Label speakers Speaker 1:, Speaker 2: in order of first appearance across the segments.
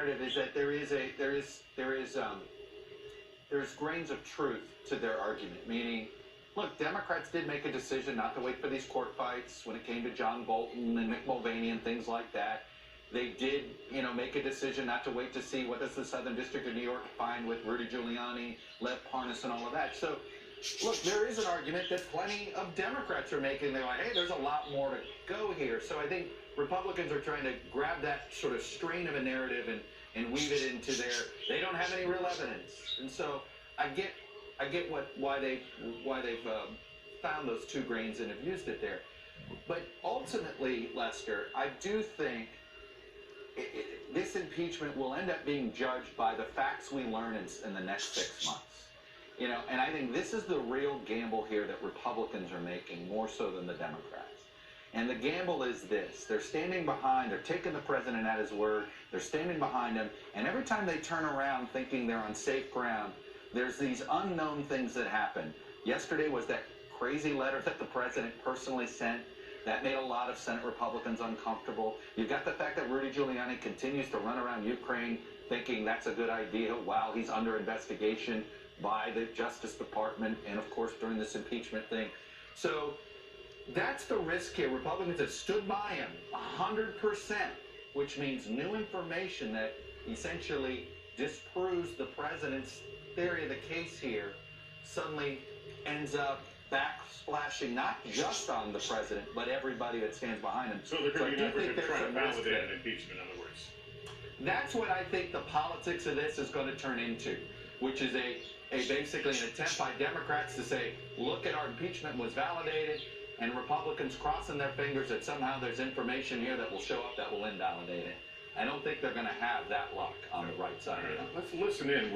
Speaker 1: narrative is that there's grains of truth to their argument, meaning, look, Democrats did make a decision not to wait for these court fights when it came to John Bolton and Mick Mulvaney and things like that. They did, make a decision not to wait to see what does the Southern District of New York find with Rudy Giuliani, Lev Parnas, and all of that. So, look, there is an argument that plenty of Democrats are making. They're like, hey, there's a lot more to go here. So I think Republicans are trying to grab that sort of strain of a narrative and weave it into they don't have any real evidence. And so I get why they've found those two grains and have used it there. But ultimately, Lester, I do think this impeachment will end up being judged by the facts we learn in the next 6 months. And I think this is the real gamble here that Republicans are making, more so than the Democrats. And the gamble is this: they're taking the president at his word, they're standing behind him, and every time they turn around thinking they're on safe ground, there's these unknown things that happen. Yesterday was that crazy letter that the president personally sent. That made a lot of Senate Republicans uncomfortable. You've got the fact that Rudy Giuliani continues to run around Ukraine thinking that's a good idea while he's under investigation by the Justice Department and, of course, during this impeachment thing. So that's the risk here. Republicans have stood by him 100%, which means new information that essentially disproves the president's theory of the case here suddenly ends up backsplashing not just on the president, but everybody that stands behind him.
Speaker 2: So there could be an effort to try to validate an impeachment, in other words.
Speaker 1: That's what I think the politics of this is going to turn into, which is basically an attempt by Democrats to say, look, our impeachment was validated, and Republicans crossing their fingers that somehow there's information here that will show up that will invalidate it. I don't think they're going to have that luck on the right side.
Speaker 2: Right. Let's listen in.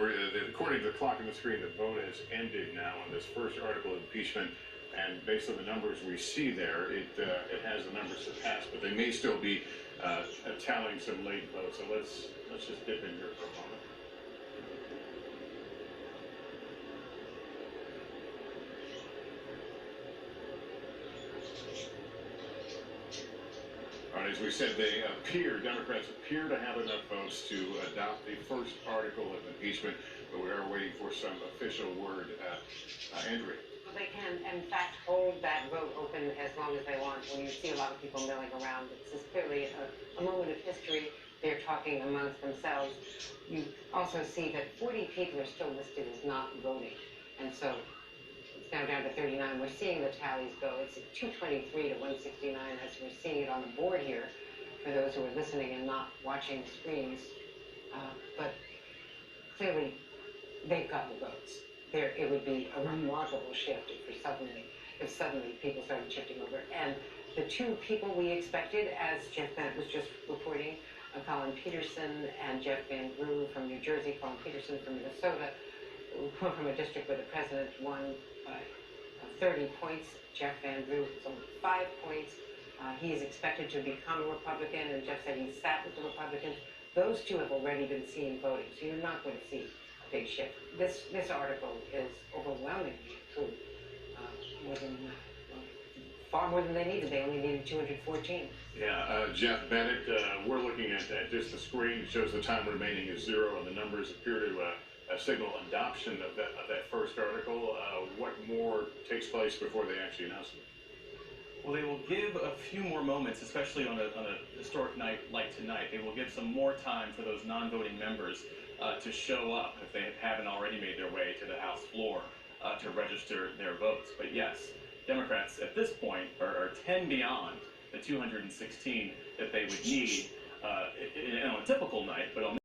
Speaker 2: According to the clock on the screen, the vote has ended now on this first article of impeachment. And based on the numbers we see there, it has the numbers to pass, but they may still be tallying some late votes. So let's just dip in here for a moment. All right, as we said, Democrats appear to have enough votes to adopt the first article of impeachment, but we are waiting for some official word. Andrea.
Speaker 3: They can, in fact, hold that vote open as long as they want. When you see a lot of people milling around, this is clearly a moment of history. They're talking amongst themselves. You also see that 40 people are still listed as not voting. And so it's now down to 39. We're seeing the tallies go. It's 223 to 169 as we're seeing it on the board here for those who are listening and not watching the screens. But clearly, they've got the votes. It would be a remarkable shift if suddenly people started shifting over. And the two people we expected, as Jeff Bennett was just reporting, Colin Peterson and Jeff Van Drew from New Jersey, Colin Peterson from Minnesota, who from a district where the president won by 30 points. Jeff Van Drew was only 5 points. He is expected to become a Republican, and Jeff said he sat with the Republicans. Those two have already been seen voting, so you're not going to see big shift. This article is overwhelmingly true. Far more than they needed. They only needed 214.
Speaker 2: Yeah, Jeff Bennett, we're looking at just the screen. It shows the time remaining is 0, and the numbers appear to signal adoption of that first article. What more takes place before they actually announce it?
Speaker 4: Well, they will give a few more moments, especially on a historic night like tonight. They will give some more time for those non-voting members to show up if they haven't already made their way to the House floor to register their votes. But yes, Democrats at this point are 10 beyond the 216 that they would need on a typical night, but on